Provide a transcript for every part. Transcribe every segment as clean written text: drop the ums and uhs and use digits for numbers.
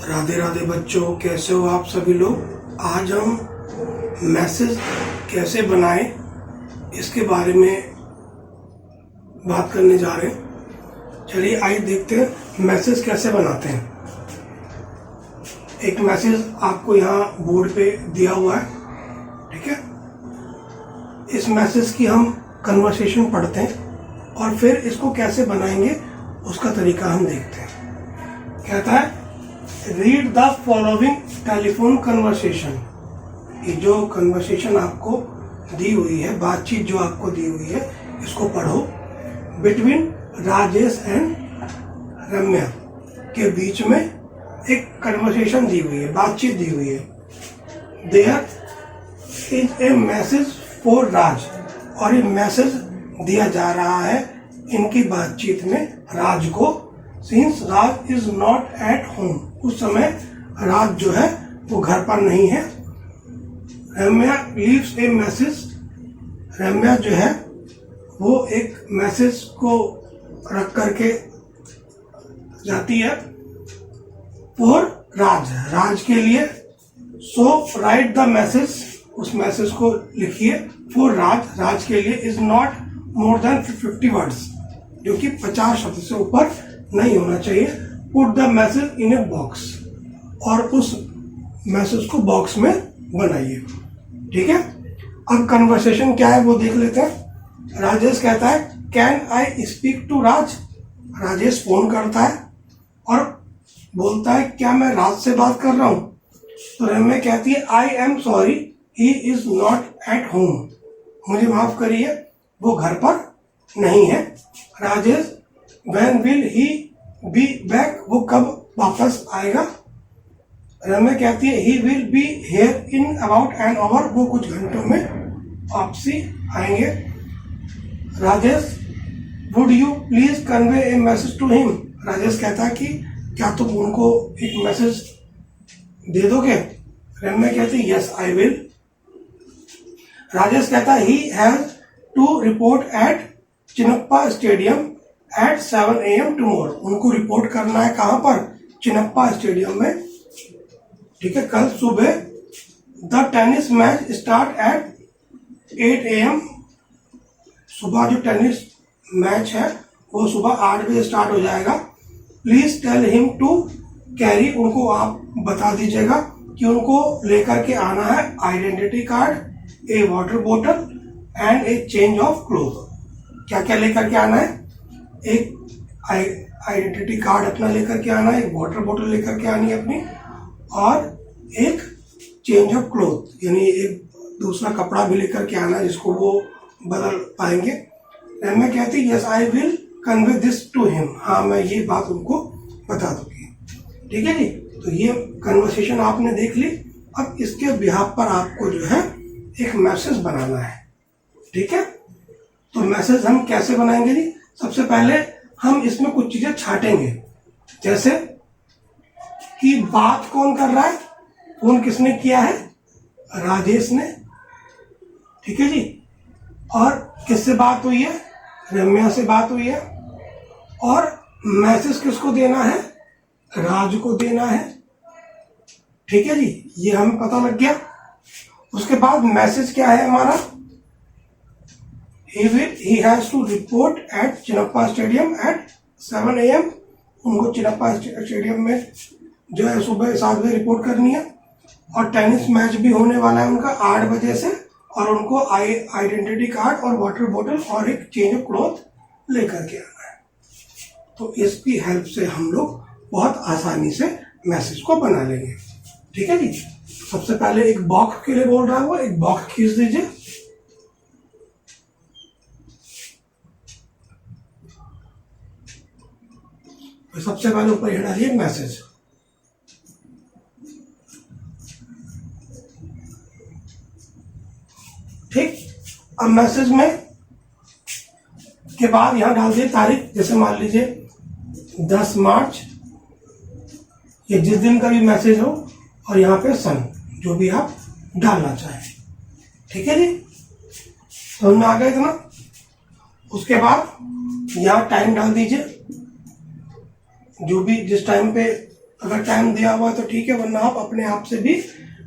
राधे राधे बच्चों, कैसे हो आप सभी लोग। आज हम मैसेज कैसे बनाएं इसके बारे में बात करने जा रहे हैं। चलिए आइए देखते हैं मैसेज कैसे बनाते हैं। एक मैसेज आपको यहाँ बोर्ड पे दिया हुआ है, ठीक है। इस मैसेज की हम कन्वर्सेशन पढ़ते हैं और फिर इसको कैसे बनाएंगे उसका तरीका हम देखते हैं। कहता है read the following telephone conversation. ये जो कन्वर्सेशन आपको दी हुई है, बातचीत जो आपको दी हुई है, इसको पढ़ो। बिटवीन राजेश एंड रम्या के बीच में एक कन्वर्सेशन दी हुई है, बातचीत दी हुई है। There is a message for Raj, और ये मैसेज दिया जा रहा है इनकी बातचीत में राज को। Since Raj is not at home, उस समय राज जो है वो घर पर नहीं है। रम्या लीव्स ए मैसेज, रम्या जो है वो एक मैसेज को रख करके जाती है फॉर राज, राज के लिए। सो राइट द मैसेज, उस मैसेज को लिखिए फॉर राज, राज के लिए। Is not more than 50 words, जो कि 50 शब्द से ऊपर नहीं होना चाहिए। Put the message in a box, और उस मैसेज को बॉक्स में बनाइए, ठीक है। अब कन्वर्सेशन क्या है वो देख लेते हैं। राजेश कहता है can I speak to Raj, Rajesh phone करता है और बोलता है क्या मैं राज से बात कर रहा हूं। तो रम्या कहती है I am sorry he is not at home, मुझे माफ करिए वो घर पर नहीं है। Rajesh when will he be back, वो कब वापस आएगा। रम्या कहती है he will be here in about an hour, वो कुछ घंटों में वापसी आएंगे। Rajesh would you please convey a message to him, Rajesh कहता है कि क्या तुम उनको एक मैसेज दे दोगे। रम्या कहती है यस आई विल। राजेश कहता है he has to report at Chinappa stadium at 7 AM tomorrow, उनको रिपोर्ट करना है कहां पर, चिनप्पा स्टेडियम में, ठीक है, कल सुबह। The tennis match start at 8 AM, सुबह जो टेनिस मैच है वो सुबह 8 बजे स्टार्ट हो जाएगा। Please tell him to carry, उनको आप बता दीजिएगा कि उनको लेकर के आना है आइडेंटिटी कार्ड, ए वाटर बोतल and A change of cloth. क्या क्या लेकर के आना है, एक आइडेंटिटी कार्ड अपना लेकर के आना है, एक वाटर बोतल लेकर के आनी है अपनी, और एक चेंज ऑफ क्लोथ यानी एक दूसरा कपड़ा भी लेकर के आना है जिसको वो बदल पाएंगे। रम्या कहती है yes I will convey this to him, हाँ मैं ये बात उनको बता दूंगी, ठीक है जी। तो ये कन्वर्सेशन आपने देख ली। अब इसके बिहाफ पर आपको जो है एक मैसेज बनाना है, ठीक है। तो मैसेज हम कैसे बनाएंगे जी, सबसे पहले हम इसमें कुछ चीजें छाटेंगे, जैसे कि बात कौन कर रहा है, फोन किसने किया है, राजेश ने, ठीक है जी। और किससे बात हुई है, रम्या से बात हुई है। और मैसेज किसको देना है, राज को देना है, ठीक है जी। ये हमें पता लग गया। उसके बाद मैसेज क्या है हमारा, he has to report at Chinappa stadium at 7 AM, उनको चिनप्पा स्टेडियम में जो है सुबह 7 बजे रिपोर्ट करनी है। और टेनिस मैच भी होने वाला है उनका 8 बजे से, और उनको आइडेंटिटी कार्ड और वाटर बोतल और एक चेंज ऑफ क्लॉथ लेकर के आना है। तो इसकी हेल्प से हम लोग बहुत आसानी से मैसेज को बना लेंगे, ठीक है जी। सबसे पहले एक बॉक्स के लिए बोल रहा है वो, एक बॉक्स खींच दीजिए। तो सबसे पहले ऊपर ये डालिए मैसेज, ठीक। अब मैसेज में के बाद यहां डाल दिए तारीख, जैसे मान लीजिए 10 मार्च, ये जिस दिन का भी मैसेज हो, और यहाँ पे सन, जो भी आप डालना चाहें, ठीक है जी। समझ में आ गया इतना। उसके बाद यहाँ टाइम डाल दीजिए, जो भी जिस टाइम पे अगर टाइम दिया हुआ है तो ठीक है, वरना आप अपने आप से भी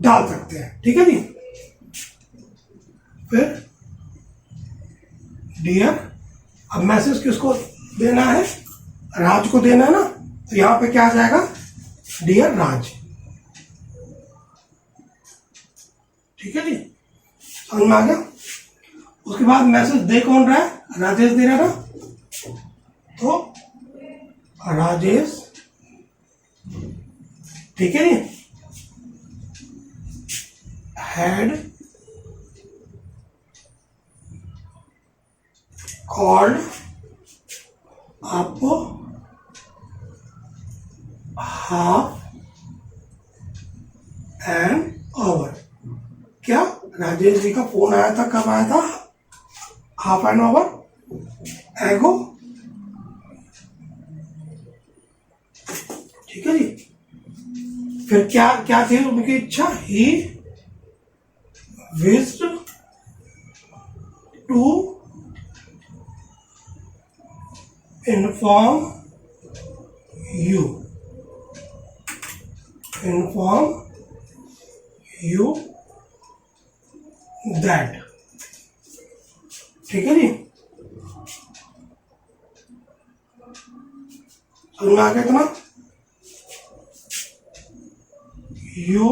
डाल सकते हैं। ठीक है जी। फिर डियर, अब मैसेज किसको देना है? राज को देना है ना, तो यहां पे क्या आ जाएगा? डियर राज। ठीक है जी, समझ में आ गया? उसके बाद मैसेज दे कौन रहा है? राजेश दे रहा है ना, तो राजेश। ठीक है जी। Had called up half an hour. क्या राजेश जी का फोन आया था? कब आया था? हाफ एन आवर एगो। ठीक है जी। फिर क्या क्या थी उनकी इच्छा? He wished to inform you that। ठीक है जी, समझ में आ गया तुम्हारा? यू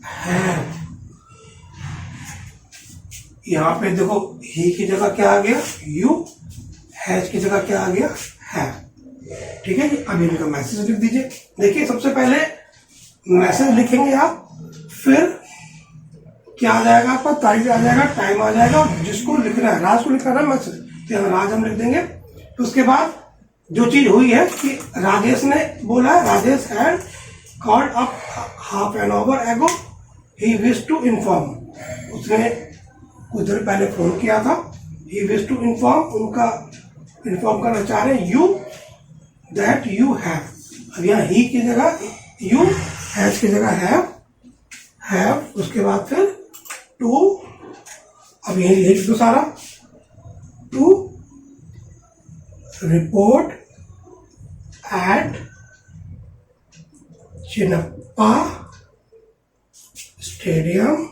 हैव, यहां पे देखो ही की जगह क्या आ गया? यू। हैज की जगह क्या आ गया? हैव। ठीक है जी। अब इनका मैसेज लिख दीजिए। देखिए, सबसे पहले मैसेज लिखेंगे आप, फिर क्या आ जाएगा आपका? तारीख आ जाएगा, टाइम आ जाएगा, जिसको लिखना है, राज को लिखना है मैसेज, तो राज हम लिख देंगे। तो उसके बाद जो चीज हुई है कि राजेश ने बोला है, Rajesh had called up half an hour ago, he wish to inform, उसने कुछ देर पहले फोन किया था। ही विश टू इन्फॉर्म, उनका इन्फॉर्म करना चाह रहे हैं, यू दैट यू हैव। अब यहाँ ही की जगह यू, हैज की जगह हैव, उसके बाद फिर टू, अब यही लिख दो सारा, to report at Chinappa stadium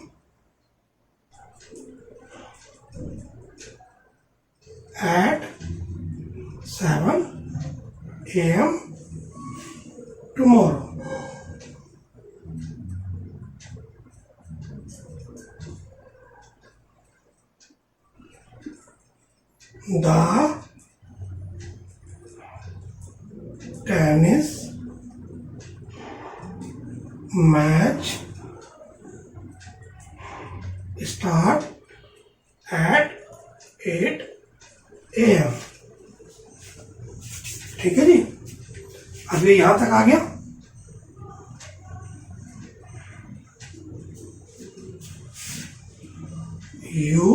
at 7 AM tomorrow। The tennis match start at 8 AM। ठीक है जी। अब ये यहां तक आ गया। You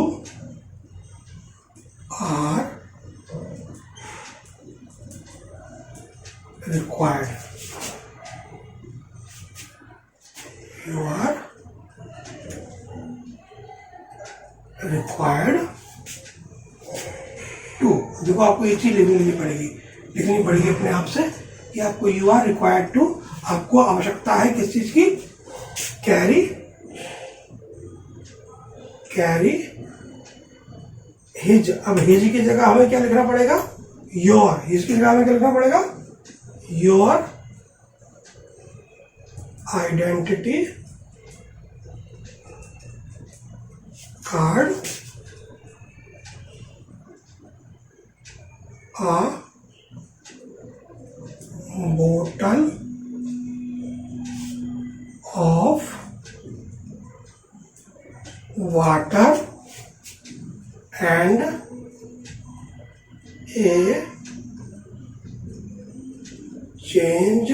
are required, you are required to. देखो, आपको एक चीज लिखनी पड़ेगी अपने आप से कि आपको यू आर रिक्वायर्ड टू, आपको आवश्यकता है किस चीज की? Carry his. अब हिज की जगह हमें क्या लिखना पड़ेगा? योर। हिज की जगह हमें क्या लिखना पड़ेगा? Your identity card, a bottle of water and a change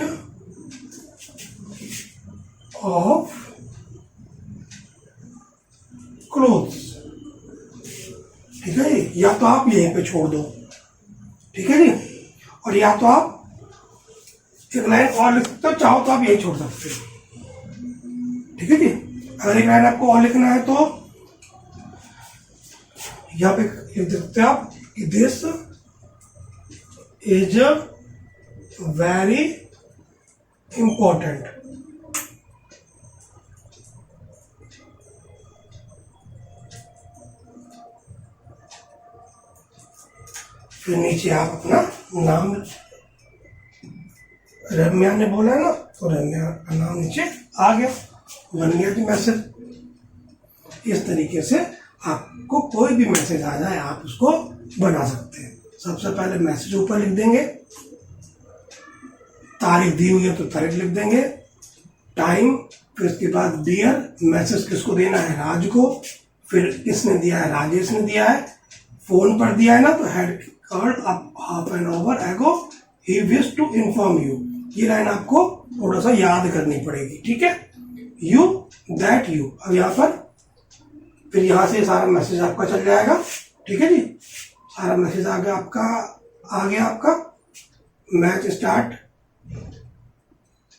of clothes। ठीक है जी। या तो आप यहीं पे छोड़ दो, ठीक है जी, और या तो आप एक लाइन और लिख सकते हो, चाहो तो आप यही छोड़ सकते हो। ठीक है जी। अगर एक लाइन आपको और लिखना है तो यहाँ पे लिख सकते हो आप, दिस इज वेरी इंपॉर्टेंट। फिर नीचे आप अपना नाम, रम्या ने बोला है ना, तो रम्या का नाम नीचे आ गया, बन गया कि मैसेज। इस तरीके से आपको कोई भी मैसेज आ जाए आप उसको बना सकते हैं। सबसे पहले मैसेज ऊपर लिख देंगे, तारीख दी हुई है तो तारीख लिख देंगे, टाइम, फिर उसके बाद डियर, मैसेज किसको देना है, राज को, फिर किसने दिया है, राजेश ने दिया है, फोन पर दिया है ना, तो had called up half an hour ago, he wish to inform you. ये लाइन आपको थोड़ा सा याद करनी पड़ेगी, ठीक है। यू, दैट यू, अब यहाँ पर फिर यहाँ से सारा मैसेज आपका चल जाएगा, ठीक है जी। सारा मैसेज आ गया आपका मैच स्टार्ट,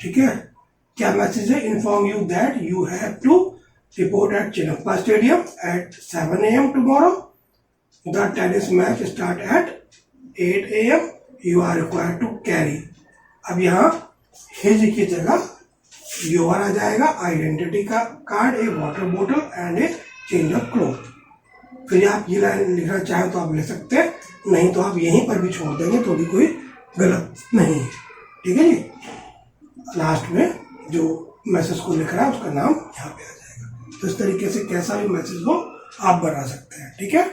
ठीक है। क्या मैसेज है, inform you that you have to report at Chinnappa stadium at 7 AM tomorrow, the tennis match start at 8 AM, you are required to carry. अब यहाँ हिज की जगह योर आ जाएगा, आइडेंटिटी का कार्ड, ए वाटर बोतल and A change of cloth. फिर आप ये लाइन लिखना चाहे तो आप ले सकते हैं, नहीं तो आप यहीं पर भी छोड़ देंगे तो भी कोई गलत नहीं है, ठीक है जी। लास्ट में जो मैसेज को लिख रहा है उसका नाम यहाँ पे आ जाएगा। तो इस तरीके से कैसा भी मैसेज हो आप बना सकते हैं, ठीक है।